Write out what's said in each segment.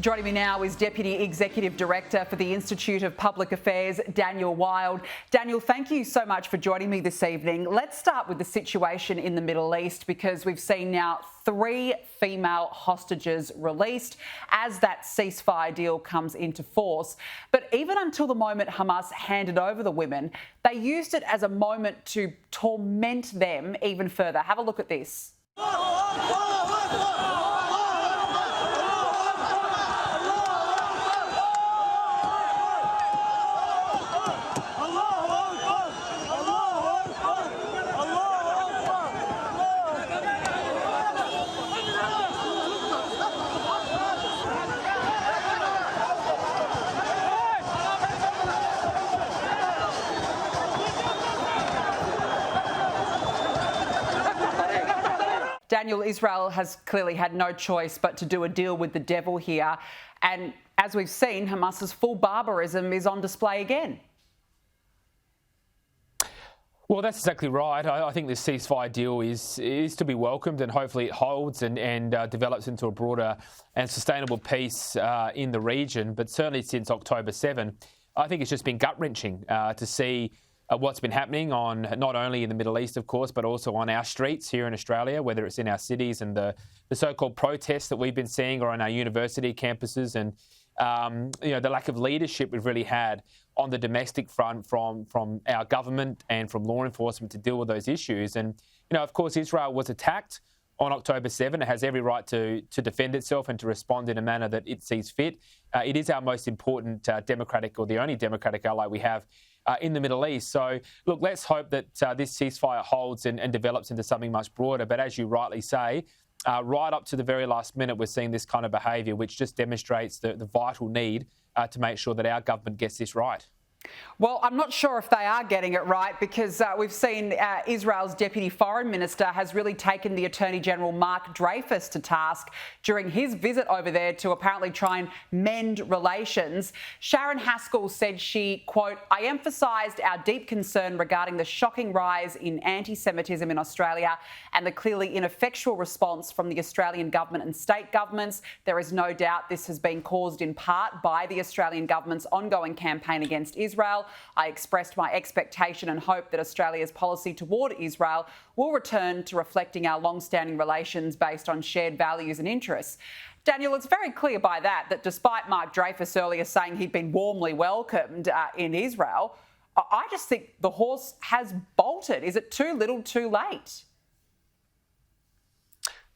Joining me now is Deputy Executive Director for the Institute of Public Affairs, Daniel Wild. Daniel, thank you so much for joining me this evening. Let's start with the situation in the Middle East, because we've seen now 3 female hostages released as that ceasefire deal comes into force. But even until the moment Hamas handed over the women, they used it as a moment to torment them even further. Have a look at this. Daniel, Israel has clearly had no choice but to do a deal with the devil here. And as we've seen, Hamas's full barbarism is on display again. Well, that's exactly right. I think this ceasefire deal is to be welcomed, and hopefully it holds and develops into a broader and sustainable peace in the region. But certainly since October 7, I think it's just been gut-wrenching to see what's been happening on not only in the Middle East, of course, but also on our streets here in Australia, whether it's in our cities and the so-called protests that we've been seeing, or on our university campuses, and the lack of leadership we've really had on the domestic front from our government and from law enforcement to deal with those issues. And, of course, Israel was attacked on October 7. It has every right to defend itself and to respond in a manner that it sees fit. It is our most important democratic, or the only democratic ally we have in the Middle East. So, look, let's hope that this ceasefire holds and develops into something much broader. But as you rightly say, right up to the very last minute, we're seeing this kind of behaviour, which just demonstrates the vital need to make sure that our government gets this right. Well, I'm not sure if they are getting it right, because we've seen Israel's Deputy Foreign Minister has really taken the Attorney General Mark Dreyfus to task during his visit over there to apparently try and mend relations. Sharon Haskell said she, quote, "I emphasised our deep concern regarding the shocking rise in anti-Semitism in Australia and the clearly ineffectual response from the Australian government and state governments. There is no doubt this has been caused in part by the Australian government's ongoing campaign against Israel. I expressed my expectation and hope that Australia's policy toward Israel will return to reflecting our long-standing relations based on shared values and interests." Daniel, it's very clear by that despite Mark Dreyfus earlier saying he'd been warmly welcomed in Israel, I just think the horse has bolted. Is it too little too late?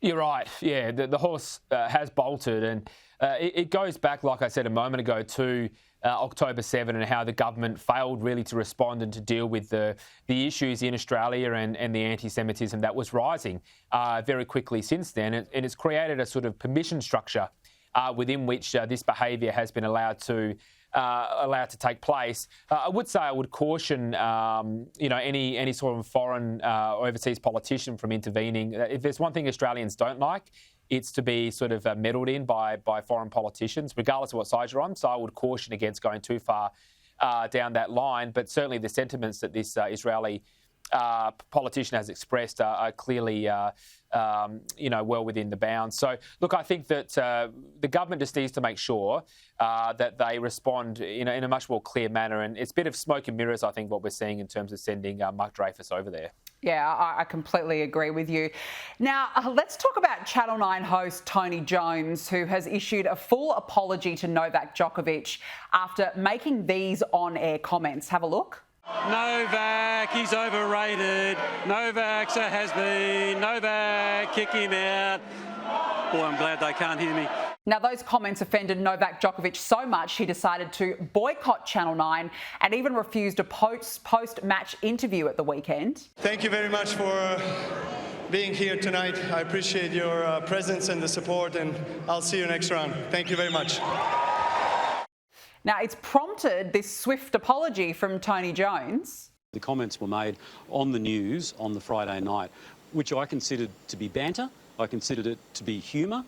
You're right. Yeah, the horse has bolted, and it goes back, like I said a moment ago, to October 7 and how the government failed really to respond and to deal with the issues in Australia and the anti-Semitism that was rising very quickly since then. And it's created a sort of permission structure within which this behaviour has been allowed to take place. I would say I would caution, any sort of foreign or overseas politician from intervening. If there's one thing Australians don't like, it's to be sort of meddled in by foreign politicians, regardless of what side you're on. So I would caution against going too far down that line. But certainly the sentiments that this Israeli politician has expressed are clearly, well within the bounds. So, look, I think that the government just needs to make sure that they respond in a much more clear manner. And it's a bit of smoke and mirrors, I think, what we're seeing in terms of sending Mark Dreyfus over there. Yeah, I completely agree with you. Now, let's talk about Channel 9 host Tony Jones, who has issued a full apology to Novak Djokovic after making these on-air comments. Have a look. Novak, he's overrated. Novak's a has-been. Novak, kick him out. Boy, I'm glad they can't hear me. Now, those comments offended Novak Djokovic so much he decided to boycott Channel 9 and even refused a post-match interview at the weekend. Thank you very much for being here tonight. I appreciate your presence and the support, and I'll see you next round. Thank you very much. Now, it's prompted this swift apology from Tony Jones. The comments were made on the news on the Friday night, which I considered to be banter. I considered it to be humour,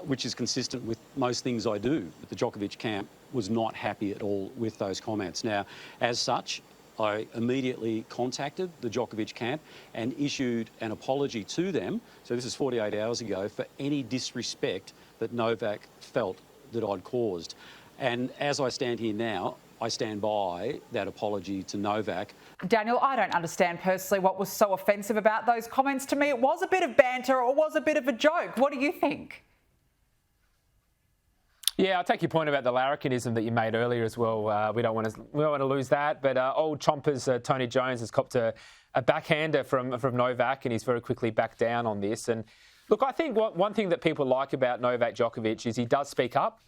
which is consistent with most things I do. But the Djokovic camp was not happy at all with those comments. Now, as such, I immediately contacted the Djokovic camp and issued an apology to them, so this is 48 hours ago, for any disrespect that Novak felt that I'd caused. And as I stand here now, I stand by that apology to Novak. Daniel, I don't understand personally what was so offensive about those comments. To me, it was a bit of banter or was a bit of a joke. What do you think? Yeah, I'll take your point about the larrikinism that you made earlier as well. We don't want to lose that. But old chompers Tony Jones has copped a backhander from Novak, and he's very quickly backed down on this. And look, I think one thing that people like about Novak Djokovic is he does speak up.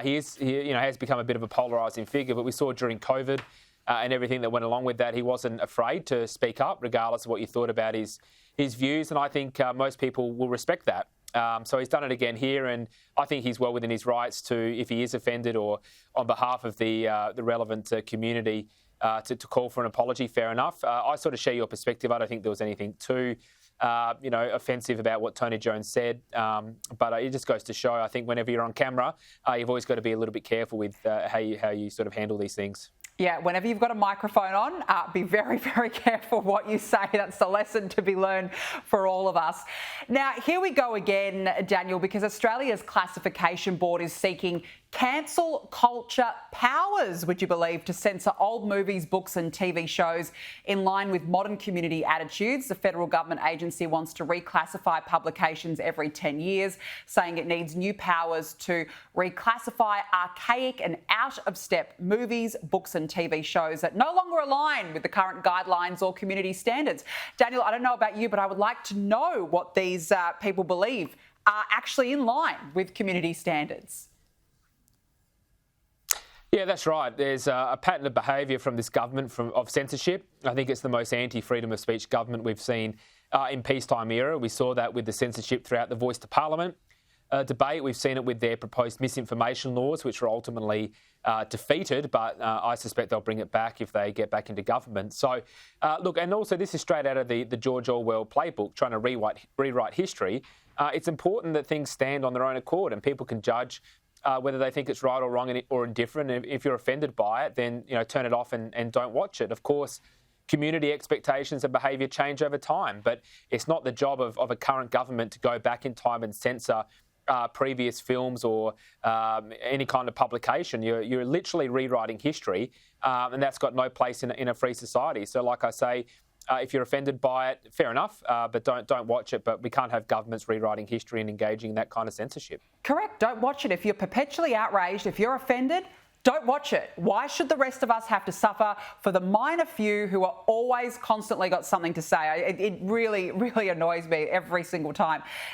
He has become a bit of a polarising figure, but we saw during COVID and everything that went along with that, he wasn't afraid to speak up, regardless of what you thought about his views. And I think most people will respect that. So he's done it again here, and I think he's well within his rights to, if he is offended or on behalf of the relevant community, to call for an apology. Fair enough. I sort of share your perspective. I don't think there was anything too offensive about what Tony Jones said. But it just goes to show, I think, whenever you're on camera, you've always got to be a little bit careful with how you sort of handle these things. Yeah, whenever you've got a microphone on, be very, very careful what you say. That's the lesson to be learned for all of us. Now, here we go again, Daniel, because Australia's classification board is seeking cancel culture powers, would you believe, to censor old movies, books and TV shows in line with modern community attitudes. The federal government agency wants to reclassify publications every 10 years, saying it needs new powers to reclassify archaic and out-of-step movies, books and TV shows that no longer align with the current guidelines or community standards. Daniel, I don't know about you, but I would like to know what these people believe are actually in line with community standards. Yeah, that's right. There's a pattern of behaviour from this government of censorship. I think it's the most anti-freedom of speech government we've seen in peacetime era. We saw that with the censorship throughout the Voice to Parliament debate. We've seen it with their proposed misinformation laws, which were ultimately defeated, but I suspect they'll bring it back if they get back into government. So, look, and also this is straight out of the George Orwell playbook, trying to rewrite history. It's important that things stand on their own accord and people can judge whether they think it's right or wrong or indifferent. If you're offended by it, then turn it off and don't watch it. Of course, community expectations and behaviour change over time, but it's not the job of a current government to go back in time and censor previous films or any kind of publication. You're literally rewriting history, and that's got no place in a free society. So, like I say, if you're offended by it, fair enough, but don't watch it. But we can't have governments rewriting history and engaging in that kind of censorship. Correct. Don't watch it. If you're perpetually outraged, if you're offended, don't watch it. Why should the rest of us have to suffer for the minor few who are always constantly got something to say? It really, really annoys me every single time.